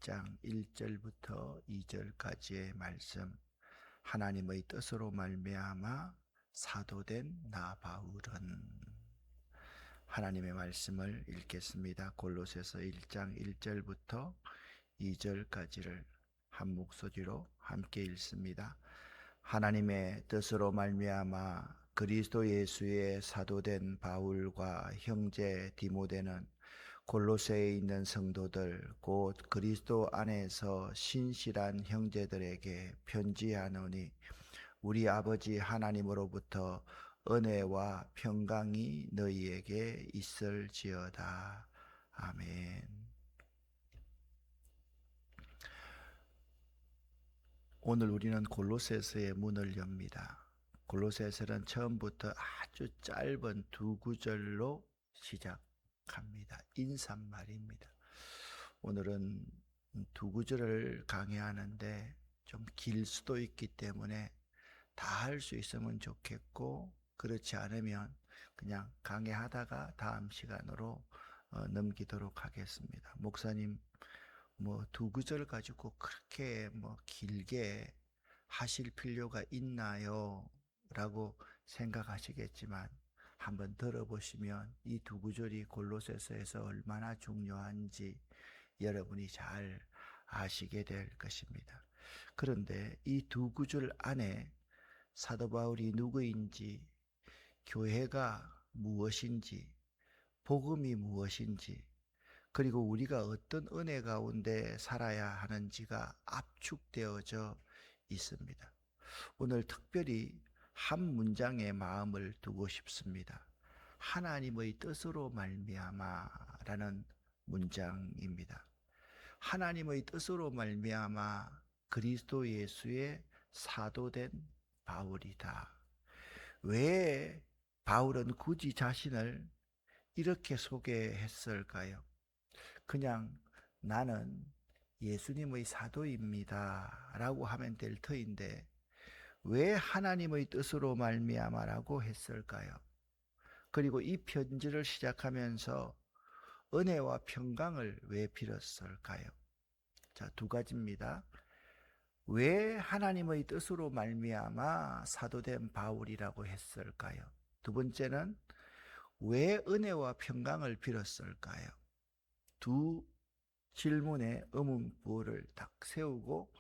1장 1절부터 2절까지의 말씀, 하나님의 뜻으로 말미암아 사도된 나 바울은. 하나님의 말씀을 읽겠습니다. 골로새서 1장 1절부터 2절까지를 한 목소리로 함께 읽습니다. 하나님의 뜻으로 말미암아 그리스도 예수의 사도된 바울과 형제 디모데는 골로새에 있는 성도들 곧 그리스도 안에서 신실한 형제들에게 편지하노니, 우리 아버지 하나님으로부터 은혜와 평강이 너희에게 있을지어다. 아멘. 오늘 우리는 골로새서의 문을 엽니다. 골로새서는 처음부터 아주 짧은 두 구절로 시작합니다. 인사말입니다. 오늘은 두 구절을 강의하는데 좀 길 수도 있기 때문에 다 할 수 있으면 좋겠고, 그렇지 않으면 그냥 강의하다가 다음 시간으로 넘기도록 하겠습니다. 목사님, 두 구절 가지고 그렇게 길게 하실 필요가 있나요? 라고 생각하시겠지만, 한번 들어보시면 이 두 구절이 골로새서에서 얼마나 중요한지 여러분이 잘 아시게 될 것입니다. 그런데 이 두 구절 안에 사도 바울이 누구인지, 교회가 무엇인지, 복음이 무엇인지, 그리고 우리가 어떤 은혜 가운데 살아야 하는지가 압축되어져 있습니다. 오늘 특별히 한 문장에 마음을 두고 싶습니다. 하나님의 뜻으로 말미암아라는 문장입니다. 하나님의 뜻으로 말미암아 그리스도 예수의 사도된 바울이다. 왜 바울은 굳이 자신을 이렇게 소개했을까요? 그냥 나는 예수님의 사도입니다 라고 하면 될 터인데, 왜 하나님의 뜻으로 말미암아라고 했을까요? 그리고 이 편지를 시작하면서 은혜와 평강을 왜 빌었을까요? 자, 두 가지입니다. 왜 하나님의 뜻으로 말미암아 사도된 바울이라고 했을까요? 두 번째는 왜 은혜와 평강을 빌었을까요? 두 질문에 의문부호를 딱 세우고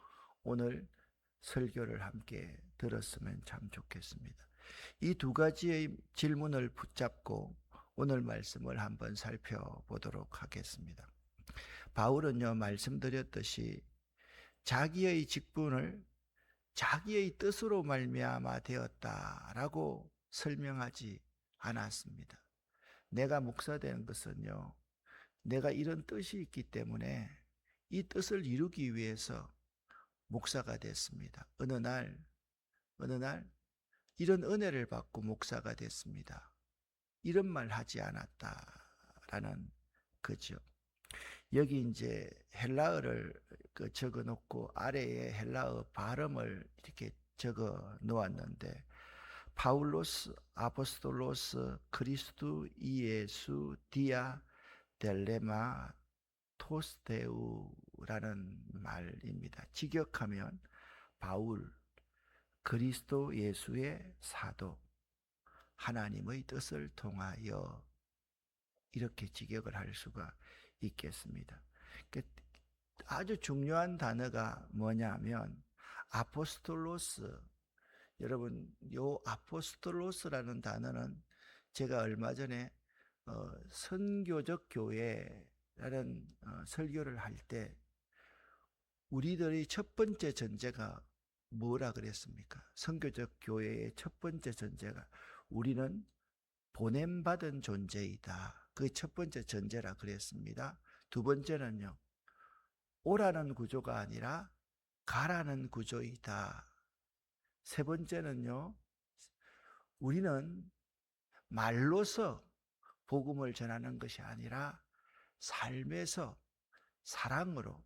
오늘 설교를 함께 들었으면 참 좋겠습니다. 이 두 가지의 질문을 붙잡고 오늘 말씀을 한번 살펴보도록 하겠습니다. 바울은요, 말씀드렸듯이 자기의 직분을 자기의 뜻으로 말미암아 되었다라고 설명하지 않았습니다. 내가 목사 된 것은요, 내가 이런 뜻이 있기 때문에 이 뜻을 이루기 위해서 목사가 됐습니다. 어느 날 이런 은혜를 받고 목사가 됐습니다. 이런 말 하지 않았다라는 거죠. 여기 이제 헬라어를 적어 놓고 아래에 헬라어 발음을 이렇게 적어 놓았는데, 파울로스 아포스톨로스 그리스도 이예수 디아 델레마 토스테우라는 말입니다. 직역하면 바울 그리스도 예수의 사도, 하나님의 뜻을 통하여, 이렇게 직역을 할 수가 있겠습니다. 아주 중요한 단어가 뭐냐면 아포스톨로스. 여러분, 요 아포스톨로스라는 단어는 제가 얼마 전에 선교적 교회라는 설교를 할 때 우리들의 첫 번째 전제가 뭐라 그랬습니까? 선교적 교회의 첫 번째 전제가 우리는 보냄받은 존재이다. 그게 첫 번째 전제라 그랬습니다. 두 번째는요, 오라는 구조가 아니라 가라는 구조이다. 세 번째는요, 우리는 말로서 복음을 전하는 것이 아니라 삶에서 삶으로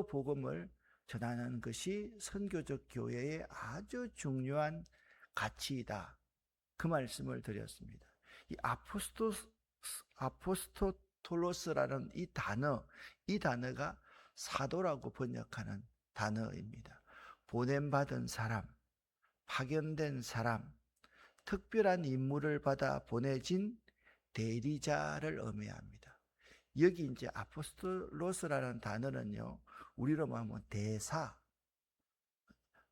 복음을 전하는 것이 선교적 교회의 아주 중요한 가치이다. 그 말씀을 드렸습니다. 이 아포스톨로스라는 이 단어가 사도라고 번역하는 단어입니다. 보냄받은 사람, 파견된 사람, 특별한 임무를 받아 보내진 대리자를 의미합니다. 여기 이제 아포스톨로스라는 단어는요, 우리로 하면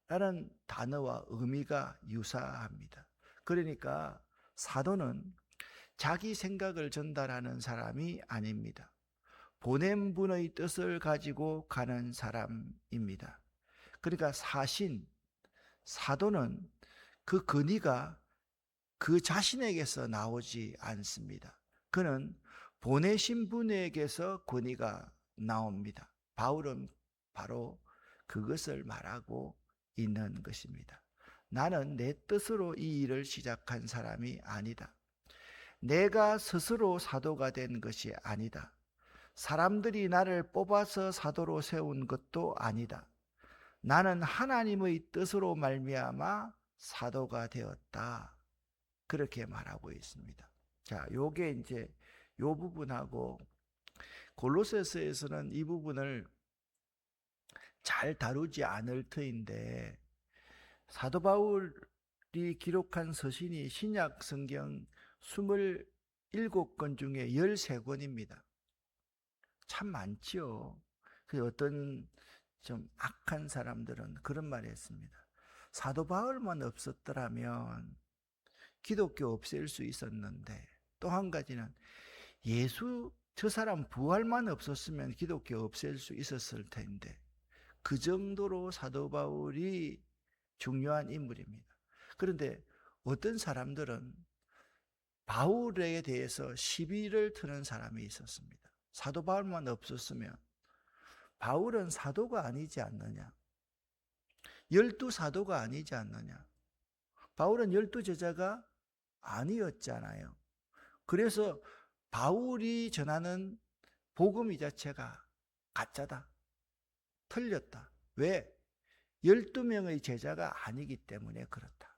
대사라는 단어와 의미가 유사합니다. 그러니까 사도는 자기 생각을 전달하는 사람이 아닙니다. 보낸 분의 뜻을 가지고 가는 사람입니다. 그러니까 사도는 그 근위가 그 자신에게서 나오지 않습니다. 그는 보내신 분에게서 권위가 나옵니다. 바울은 바로 그것을 말하고 있는 것입니다. 나는 내 뜻으로 이 일을 시작한 사람이 아니다. 내가 스스로 사도가 된 것이 아니다. 사람들이 나를 뽑아서 사도로 세운 것도 아니다. 나는 하나님의 뜻으로 말미암아 사도가 되었다. 그렇게 말하고 있습니다. 자, 요게 이제 요 부분하고 골로새서에서는 이 부분을 잘 다루지 않을 터인데, 사도 바울이 기록한 서신이 신약 성경 27권 중에 13권입니다. 참 많지요. 그 어떤 좀 악한 사람들은 그런 말을 했습니다. 사도 바울만 없었더라면 기독교 없앨 수 있었는데, 또 한 가지는 저 사람 부활만 없었으면 기독교 없앨 수 있었을 텐데, 그 정도로 사도 바울이 중요한 인물입니다. 그런데 어떤 사람들은 바울에 대해서 시비를 트는 사람이 있었습니다. 사도 바울만 없었으면 바울은 사도가 아니지 않느냐, 12사도가 아니지 않느냐, 바울은 12제자가 아니었잖아요. 그래서 바울이 전하는 복음 이 자체가 가짜다, 틀렸다. 왜? 12명의 제자가 아니기 때문에 그렇다.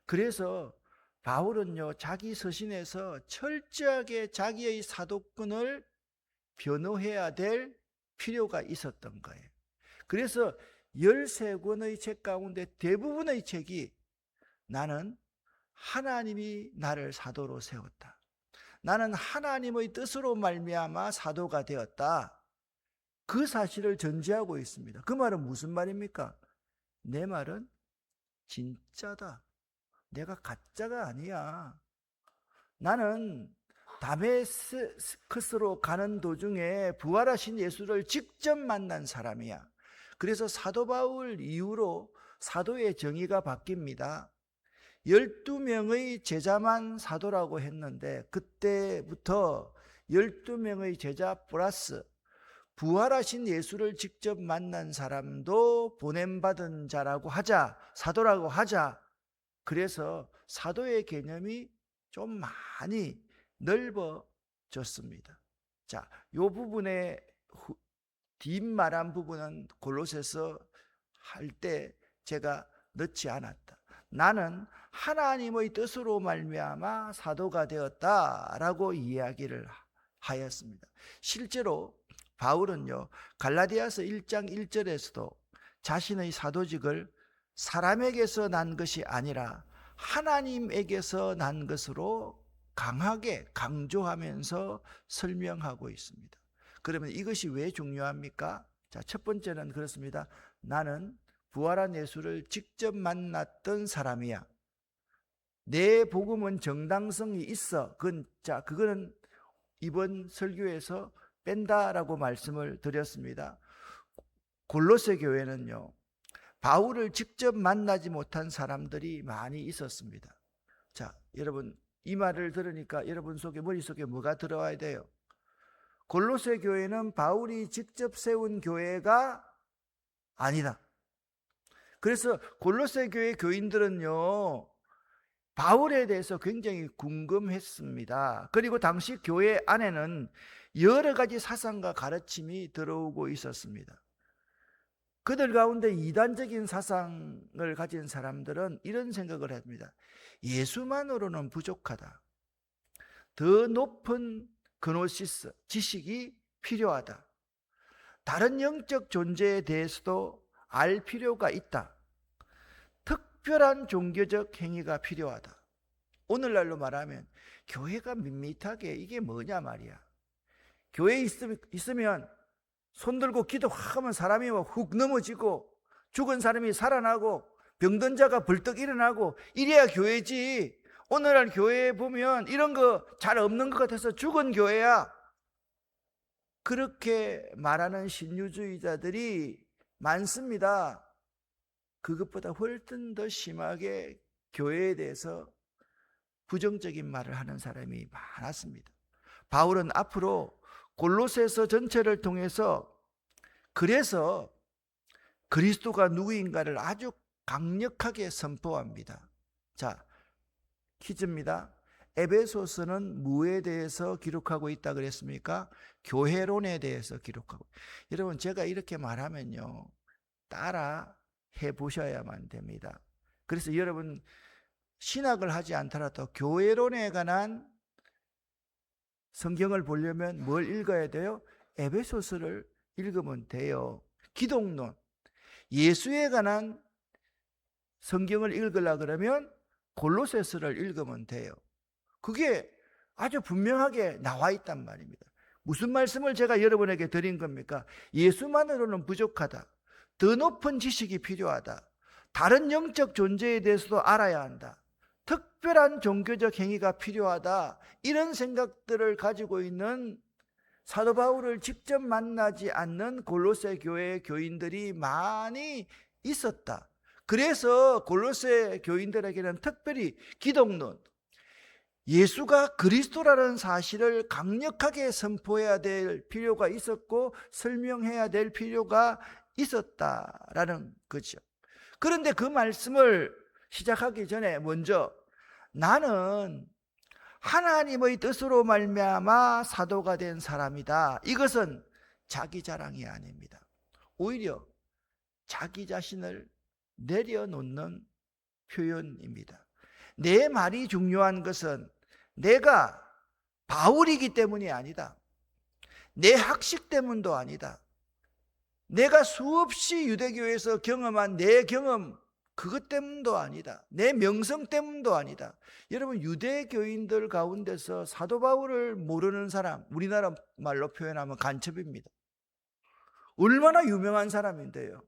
그래서 바울은요, 자기 서신에서 철저하게 자기의 사도권을 변호해야 될 필요가 있었던 거예요. 그래서 13권의 책 가운데 대부분의 책이 나는 하나님이 나를 사도로 세웠다, 나는 하나님의 뜻으로 말미암아 사도가 되었다, 그 사실을 전제하고 있습니다. 그 말은 무슨 말입니까? 내 말은 진짜다, 내가 가짜가 아니야. 나는 다메스커스로 가는 도중에 부활하신 예수를 직접 만난 사람이야. 그래서 사도 바울 이후로 사도의 정의가 바뀝니다. 12명의 제자만 사도라고 했는데, 그때부터 12명의 제자 플러스 부활하신 예수를 직접 만난 사람도 보냄받은 자라고 하자, 사도라고 하자. 그래서 사도의 개념이 좀 많이 넓어졌습니다. 자, 요 부분에 뒷말한 부분은 골로새서 할 때 제가 넣지 않았다. 나는 하나님의 뜻으로 말미암아 사도가 되었다라고 이야기를 하였습니다. 실제로 바울은요, 갈라디아서 1장 1절에서도 자신의 사도직을 사람에게서 난 것이 아니라 하나님에게서 난 것으로 강하게 강조하면서 설명하고 있습니다. 그러면 이것이 왜 중요합니까? 자, 첫 번째는 그렇습니다. 나는 부활한 예수를 직접 만났던 사람이야. 내 복음은 정당성이 있어. 그거는 이번 설교에서 뺀다라고 말씀을 드렸습니다. 골로새 교회는요, 바울을 직접 만나지 못한 사람들이 많이 있었습니다. 자, 여러분, 이 말을 들으니까 여러분 머릿속에 뭐가 들어와야 돼요? 골로새 교회는 바울이 직접 세운 교회가 아니다. 그래서 골로새 교회 교인들은요, 바울에 대해서 굉장히 궁금했습니다. 그리고 당시 교회 안에는 여러 가지 사상과 가르침이 들어오고 있었습니다. 그들 가운데 이단적인 사상을 가진 사람들은 이런 생각을 합니다. 예수만으로는 부족하다. 더 높은 그노시스, 지식이 필요하다. 다른 영적 존재에 대해서도 알 필요가 있다. 특별한 종교적 행위가 필요하다. 오늘날로 말하면 교회가 밋밋하게 이게 뭐냐 말이야. 교회에 있으면 손 들고 기도하면 사람이 훅 넘어지고 죽은 사람이 살아나고 병든 자가 벌떡 일어나고 이래야 교회지. 오늘날 교회에 보면 이런 거 잘 없는 것 같아서 죽은 교회야. 그렇게 말하는 신유주의자들이 많습니다. 그것보다 훨씬 더 심하게 교회에 대해서 부정적인 말을 하는 사람이 많았습니다. 바울은 앞으로 골로새서 전체를 통해서 그래서 그리스도가 누구인가를 아주 강력하게 선포합니다. 자, 퀴즈입니다. 에베소서는 무에 대해서 기록하고 있다 그랬습니까? 교회론에 대해서 기록하고. 여러분, 제가 이렇게 말하면요, 따라 해보셔야만 됩니다. 그래서 여러분, 신학을 하지 않더라도 교회론에 관한 성경을 보려면 뭘 읽어야 돼요? 에베소서를 읽으면 돼요. 기독론, 예수에 관한 성경을 읽으려 그러면 골로새서를 읽으면 돼요. 그게 아주 분명하게 나와 있단 말입니다. 무슨 말씀을 제가 여러분에게 드린 겁니까? 예수만으로는 부족하다. 더 높은 지식이 필요하다. 다른 영적 존재에 대해서도 알아야 한다. 특별한 종교적 행위가 필요하다. 이런 생각들을 가지고 있는 사도 바울을 직접 만나지 않는 골로새 교회의 교인들이 많이 있었다. 그래서 골로새 교인들에게는 특별히 기독론, 예수가 그리스도라는 사실을 강력하게 선포해야 될 필요가 있었고 설명해야 될 필요가 있었다라는 거죠. 그런데 그 말씀을 시작하기 전에 먼저 나는 하나님의 뜻으로 말미암아 사도가 된 사람이다. 이것은 자기 자랑이 아닙니다. 오히려 자기 자신을 내려놓는 표현입니다. 내 말이 중요한 것은 내가 바울이기 때문이 아니다. 내 학식 때문도 아니다. 내가 수없이 유대교에서 경험한 내 경험, 그것 때문도 아니다. 내 명성 때문도 아니다. 여러분, 유대교인들 가운데서 사도 바울을 모르는 사람, 우리나라 말로 표현하면 간첩입니다. 얼마나 유명한 사람인데요.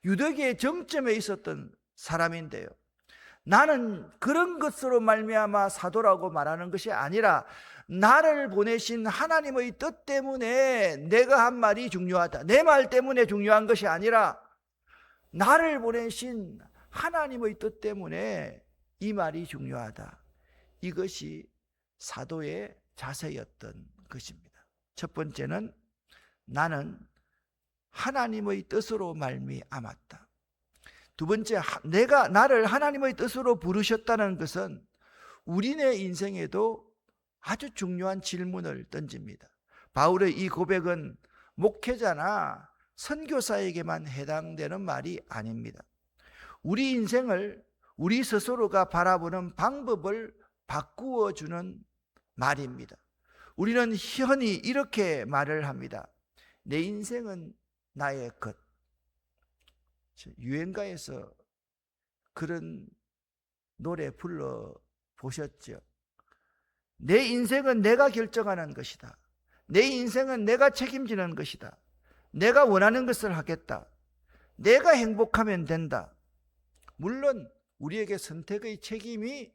유대교의 정점에 있었던 사람인데요. 나는 그런 것으로 말미암아 사도라고 말하는 것이 아니라 나를 보내신 하나님의 뜻 때문에 내가 한 말이 중요하다. 내 말 때문에 중요한 것이 아니라 나를 보내신 하나님의 뜻 때문에 이 말이 중요하다. 이것이 사도의 자세였던 것입니다. 첫 번째는 나는 하나님의 뜻으로 말미암았다. 두 번째, 내가 나를 하나님의 뜻으로 부르셨다는 것은 우리네 인생에도 아주 중요한 질문을 던집니다. 바울의 이 고백은 목회자나 선교사에게만 해당되는 말이 아닙니다. 우리 인생을 우리 스스로가 바라보는 방법을 바꾸어 주는 말입니다. 우리는 흔히 이렇게 말을 합니다. 내 인생은 나의 것. 유행가에서 그런 노래 불러 보셨죠? 내 인생은 내가 결정하는 것이다. 내 인생은 내가 책임지는 것이다. 내가 원하는 것을 하겠다. 내가 행복하면 된다. 물론 우리에게 선택의 책임이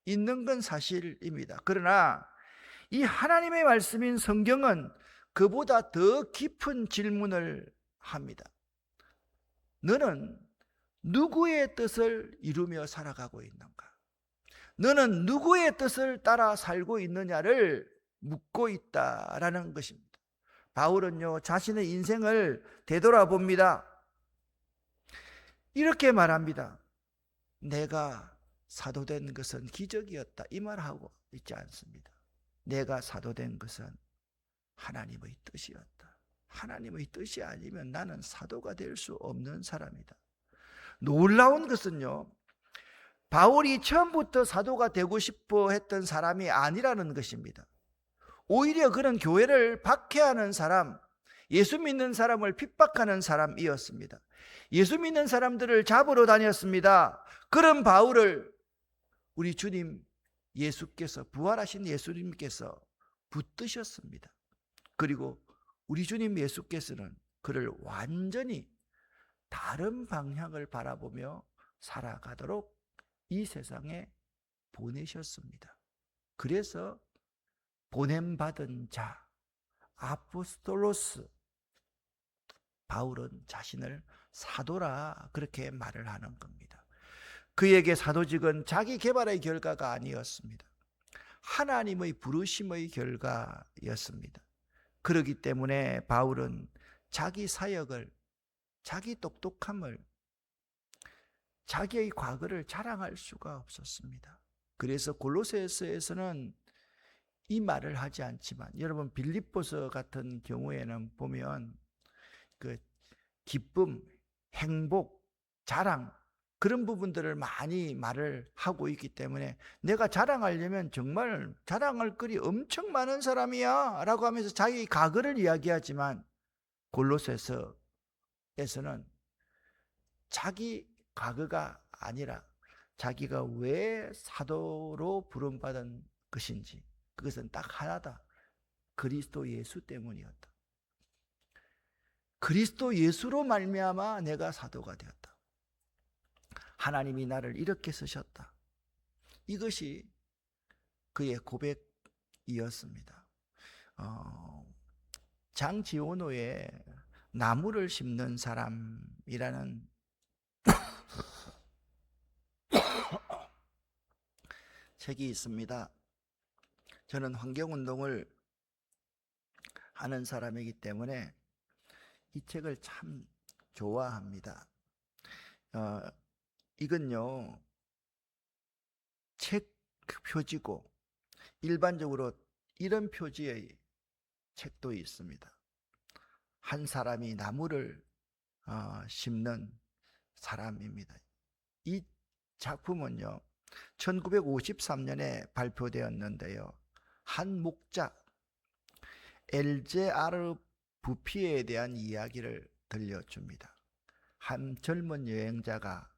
있는 건 사실입니다. 그러나 이 하나님의 말씀인 성경은 그보다 더 깊은 질문을 합니다. 너는 누구의 뜻을 이루며 살아가고 있는가? 너는 누구의 뜻을 따라 살고 있느냐를 묻고 있다라는 것입니다. 바울은요, 자신의 인생을 되돌아봅니다. 이렇게 말합니다. 내가 사도된 것은 기적이었다. 이 말하고 있지 않습니다. 내가 사도된 것은 하나님의 뜻이었다. 하나님의 뜻이 아니면 나는 사도가 될 수 없는 사람이다. 놀라운 것은요, 바울이 처음부터 사도가 되고 싶어 했던 사람이 아니라는 것입니다. 오히려 그는 교회를 박해하는 사람, 예수 믿는 사람을 핍박하는 사람이었습니다. 예수 믿는 사람들을 잡으러 다녔습니다. 그런 바울을 우리 주님 예수께서, 부활하신 예수님께서 붙드셨습니다. 그리고 우리 주님 예수께서는 그를 완전히 다른 방향을 바라보며 살아가도록 이 세상에 보내셨습니다. 그래서 보냄받은 자, 아포스톨로스, 바울은 자신을 사도라 그렇게 말을 하는 겁니다. 그에게 사도직은 자기 개발의 결과가 아니었습니다. 하나님의 부르심의 결과였습니다. 그렇기 때문에 바울은 자기 사역을, 자기 똑똑함을, 자기의 과거를 자랑할 수가 없었습니다. 그래서 골로새서에서는 이 말을 하지 않지만, 여러분 빌립보서 같은 경우에는 보면 그 기쁨, 행복, 자랑, 그런 부분들을 많이 말을 하고 있기 때문에 내가 자랑하려면 정말 자랑할 거리 엄청 많은 사람이야 라고 하면서 자기 과거를 이야기하지만, 골로새서에서는 자기 과거가 아니라 자기가 왜 사도로 부름받은 것인지, 그것은 딱 하나다. 그리스도 예수 때문이었다. 그리스도 예수로 말미암아 내가 사도가 되었다. 하나님이 나를 이렇게 쓰셨다. 이것이 그의 고백이었습니다. 장지원호의 나무를 심는 사람이라는 책이 있습니다. 저는 환경운동을 하는 사람이기 때문에 이 책을 참 좋아합니다. 이건요, 책 표지고 일반적으로 이런 표지의 책도 있습니다. 한 사람이 나무를 심는 사람입니다. 이 작품은요 1953년에 발표되었는데요, 한 목자 엘제아르 부피에 대한 이야기를 들려줍니다. 한 젊은 여행자가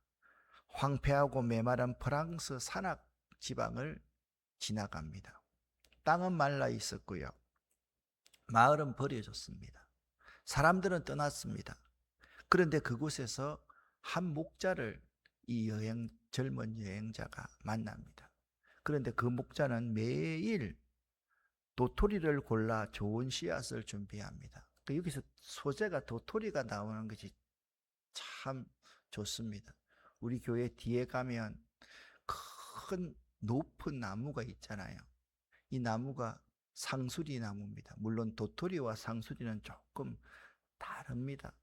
황폐하고 메마른 프랑스 산악 지방을 지나갑니다. 땅은 말라 있었고요, 마을은 버려졌습니다. 사람들은 떠났습니다. 그런데 그곳에서 한 목자를 이 젊은 여행자가 만납니다. 그런데 그 목자는 매일 도토리를 골라 좋은 씨앗을 준비합니다. 여기서 소재가 도토리가 나오는 것이 참 좋습니다. 우리 교회 뒤에 가면 큰 높은 나무가 있잖아요. 이 나무가 상수리 나무입니다. 물론 도토리와 상수리는 조금 다릅니다.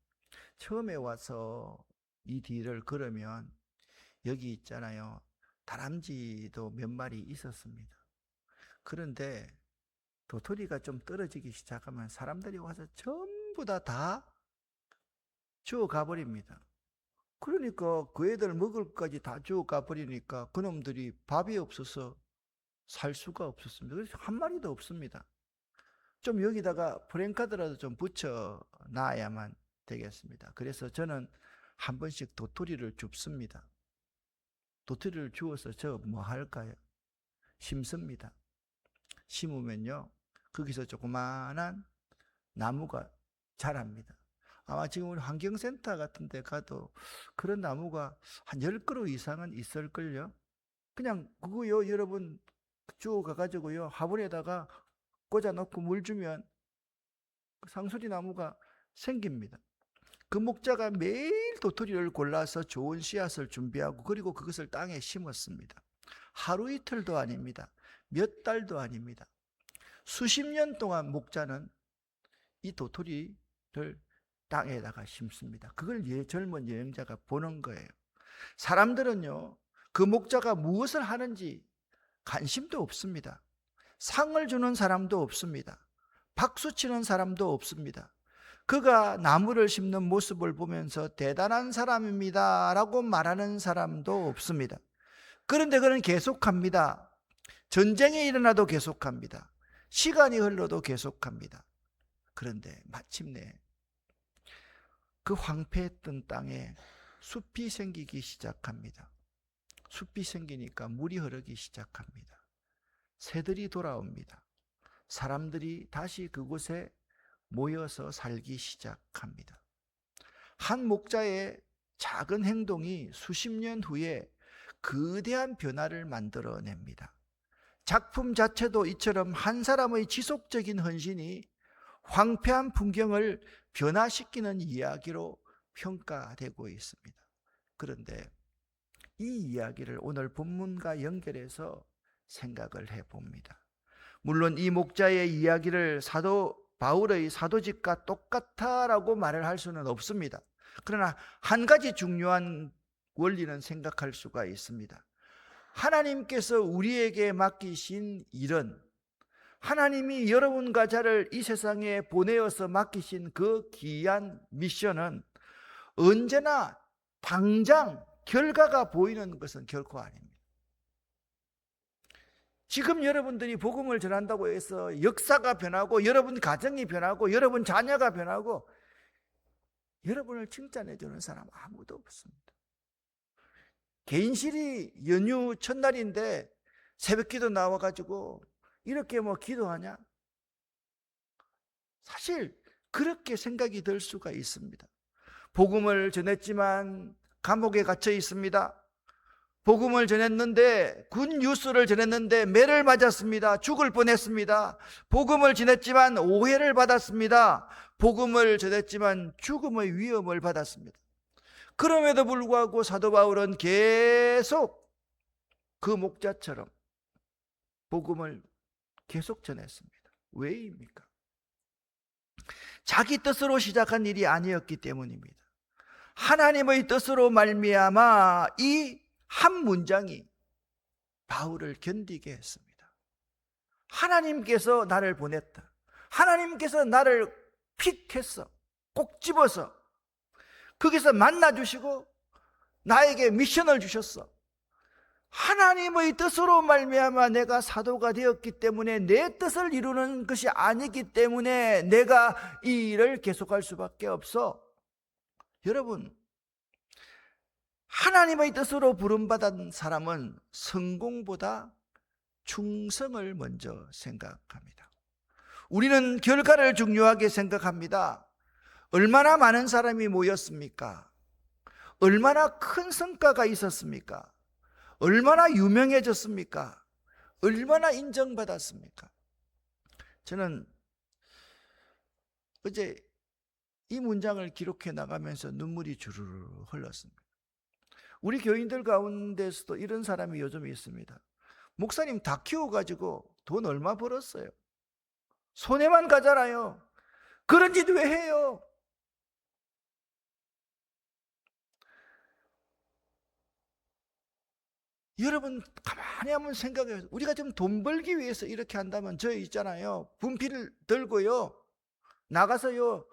처음에 와서 이 뒤를 걸으면 여기 있잖아요, 다람쥐도 몇 마리 있었습니다. 그런데 도토리가 좀 떨어지기 시작하면 사람들이 와서 전부 다 주워 가버립니다. 그러니까 그 애들 먹을 것까지 다 주워 가버리니까 그놈들이 밥이 없어서 살 수가 없었습니다. 그래서 한 마리도 없습니다. 좀 여기다가 프랭카드라도 좀 붙여 놔야만 되겠습니다. 그래서 저는 한 번씩 도토리를 줍습니다. 도토리를 주워서 저 뭐 할까요? 심습니다. 심으면요, 거기서 조그마한 나무가 자랍니다. 아마 지금 우리 환경센터 같은 데 가도 그런 나무가 한 10그루 이상은 있을걸요. 그냥 그거요, 여러분 주워 가가지고요 화분에다가 꽂아 놓고 물 주면 상수리 나무가 생깁니다. 그 목자가 매일 도토리를 골라서 좋은 씨앗을 준비하고 그리고 그것을 땅에 심었습니다. 하루 이틀도 아닙니다. 몇 달도 아닙니다. 수십 년 동안 목자는 이 도토리를 땅에다가 심습니다. 그걸 젊은 여행자가 보는 거예요. 사람들은요, 그 목자가 무엇을 하는지 관심도 없습니다. 상을 주는 사람도 없습니다. 박수 치는 사람도 없습니다. 그가 나무를 심는 모습을 보면서 대단한 사람입니다 라고 말하는 사람도 없습니다. 그런데 그는 계속합니다. 전쟁이 일어나도 계속합니다. 시간이 흘러도 계속합니다. 그런데 마침내 그 황폐했던 땅에 숲이 생기기 시작합니다. 숲이 생기니까 물이 흐르기 시작합니다. 새들이 돌아옵니다. 사람들이 다시 그곳에 모여서 살기 시작합니다. 한 목자의 작은 행동이 수십 년 후에 거대한 변화를 만들어냅니다. 작품 자체도 이처럼 한 사람의 지속적인 헌신이 황폐한 풍경을 변화시키는 이야기로 평가되고 있습니다. 그런데 이 이야기를 오늘 본문과 연결해서 생각을 해봅니다. 물론 이 목자의 이야기를 사도 바울의 사도직과 똑같다라고 말을 할 수는 없습니다. 그러나 한 가지 중요한 원리는 생각할 수가 있습니다. 하나님께서 우리에게 맡기신 일은, 하나님이 여러분과 저를 이 세상에 보내어서 맡기신 그 귀한 미션은 언제나 당장 결과가 보이는 것은 결코 아닙니다. 지금 여러분들이 복음을 전한다고 해서 역사가 변하고 여러분 가정이 변하고 여러분 자녀가 변하고 여러분을 칭찬해 주는 사람 아무도 없습니다. 개인실이 연휴 첫날인데 새벽기도 나와가지고 이렇게 기도하냐? 사실 그렇게 생각이 들 수가 있습니다. 복음을 전했지만 감옥에 갇혀 있습니다. 복음을 전했는데, 군 뉴스를 전했는데 매를 맞았습니다. 죽을 뻔했습니다. 복음을 전했지만 오해를 받았습니다. 복음을 전했지만 죽음의 위험을 받았습니다. 그럼에도 불구하고 사도 바울은 계속 그 목자처럼 복음을 계속 전했습니다. 왜입니까? 자기 뜻으로 시작한 일이 아니었기 때문입니다. 하나님의 뜻으로 말미암아 이 한 문장이 바울을 견디게 했습니다. 하나님께서 나를 보냈다. 하나님께서 나를 픽했어. 꼭 집어서 거기서 만나주시고 나에게 미션을 주셨어. 하나님의 뜻으로 말미암아 내가 사도가 되었기 때문에 내 뜻을 이루는 것이 아니기 때문에 내가 이 일을 계속할 수밖에 없어. 여러분, 하나님의 뜻으로 부름받은 사람은 성공보다 충성을 먼저 생각합니다. 우리는 결과를 중요하게 생각합니다. 얼마나 많은 사람이 모였습니까? 얼마나 큰 성과가 있었습니까? 얼마나 유명해졌습니까? 얼마나 인정받았습니까? 저는 어제 이 문장을 기록해 나가면서 눈물이 주르르 흘렀습니다. 우리 교인들 가운데서도 이런 사람이 요즘 있습니다. 목사님 다 키워가지고 돈 얼마 벌었어요? 손해만 가잖아요. 그런 짓 왜 해요? 여러분 가만히 한번 생각해요. 우리가 지금 돈 벌기 위해서 이렇게 한다면 저 있잖아요. 분필을 들고요 나가서요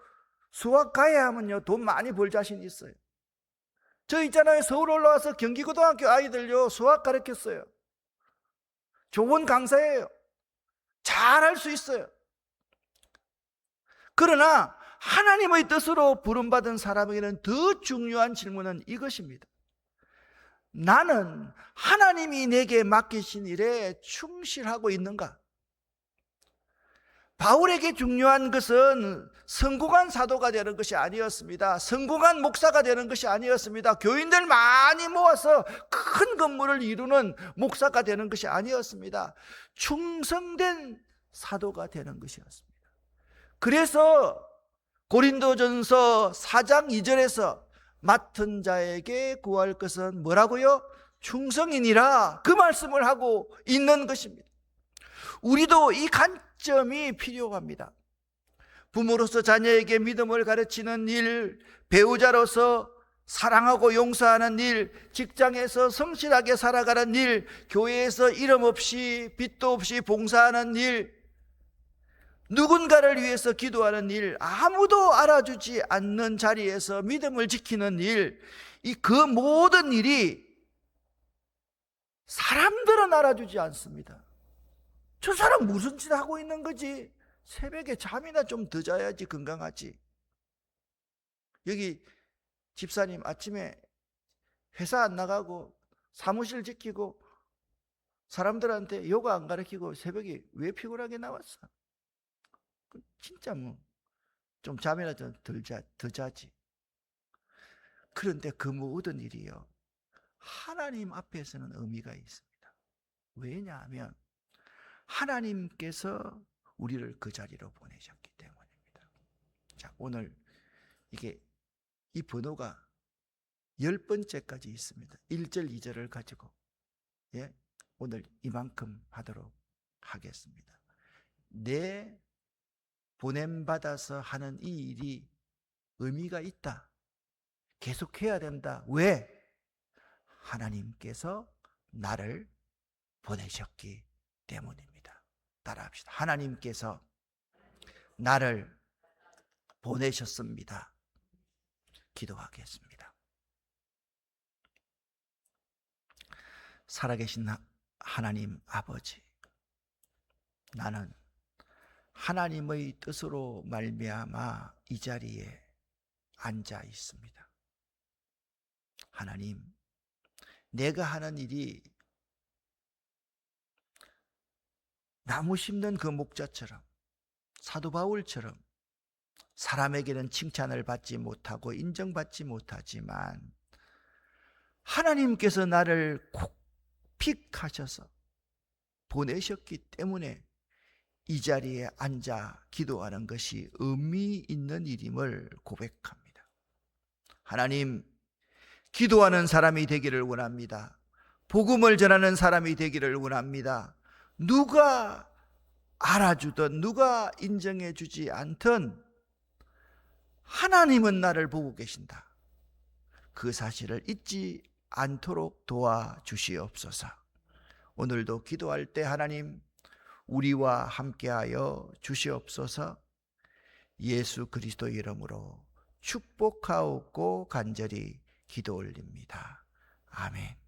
수학 가야 하면요 돈 많이 벌 자신 있어요. 저 있잖아요. 서울 올라와서 경기고등학교 아이들요 수학 가르쳤어요. 좋은 강사예요. 잘할 수 있어요. 그러나 하나님의 뜻으로 부름받은 사람에게는 더 중요한 질문은 이것입니다. 나는 하나님이 내게 맡기신 일에 충실하고 있는가? 바울에게 중요한 것은 성공한 사도가 되는 것이 아니었습니다. 성공한 목사가 되는 것이 아니었습니다. 교인들 많이 모아서 큰 건물을 이루는 목사가 되는 것이 아니었습니다. 충성된 사도가 되는 것이었습니다. 그래서 고린도전서 4장 2절에서 맡은 자에게 구할 것은 뭐라고요? 충성이니라, 그 말씀을 하고 있는 것입니다. 우리도 이 관점이 필요합니다. 부모로서 자녀에게 믿음을 가르치는 일, 배우자로서 사랑하고 용서하는 일, 직장에서 성실하게 살아가는 일, 교회에서 이름 없이 빚도 없이 봉사하는 일, 누군가를 위해서 기도하는 일, 아무도 알아주지 않는 자리에서 믿음을 지키는 일, 그 모든 일이 사람들은 알아주지 않습니다. 저 사람 무슨 짓 하고 있는 거지? 새벽에 잠이나 좀 더 자야지 건강하지. 여기 집사님 아침에 회사 안 나가고 사무실 지키고 사람들한테 요가 안 가르치고 새벽에 왜 피곤하게 나왔어? 진짜 뭐 좀 잠이나 좀 더 자지. 그런데 그 모든 일이요, 하나님 앞에서는 의미가 있습니다. 왜냐하면 하나님께서 우리를 그 자리로 보내셨기 때문입니다. 자, 오늘 이게 이 번호가 10번째까지 있습니다. 1절, 2절을 가지고 오늘 이만큼 하도록 하겠습니다. 내 보냄받아서 하는 이 일이 의미가 있다. 계속해야 된다. 왜? 하나님께서 나를 보내셨기 때문입니다. 따라합시다. 하나님께서 나를 보내셨습니다. 기도하겠습니다. 살아계신 하나님 아버지, 나는 하나님의 뜻으로 말미암아 이 자리에 앉아 있습니다. 하나님, 내가 하는 일이 나무 심는 그 목자처럼, 사도 바울처럼 사람에게는 칭찬을 받지 못하고 인정받지 못하지만 하나님께서 나를 꼭 픽하셔서 보내셨기 때문에 이 자리에 앉아 기도하는 것이 의미 있는 일임을 고백합니다. 하나님, 기도하는 사람이 되기를 원합니다. 복음을 전하는 사람이 되기를 원합니다. 누가 알아주든 누가 인정해 주지 않든 하나님은 나를 보고 계신다. 그 사실을 잊지 않도록 도와주시옵소서. 오늘도 기도할 때 하나님, 우리와 함께하여 주시옵소서. 예수 그리스도 이름으로 축복하옵고 간절히 기도 올립니다. 아멘.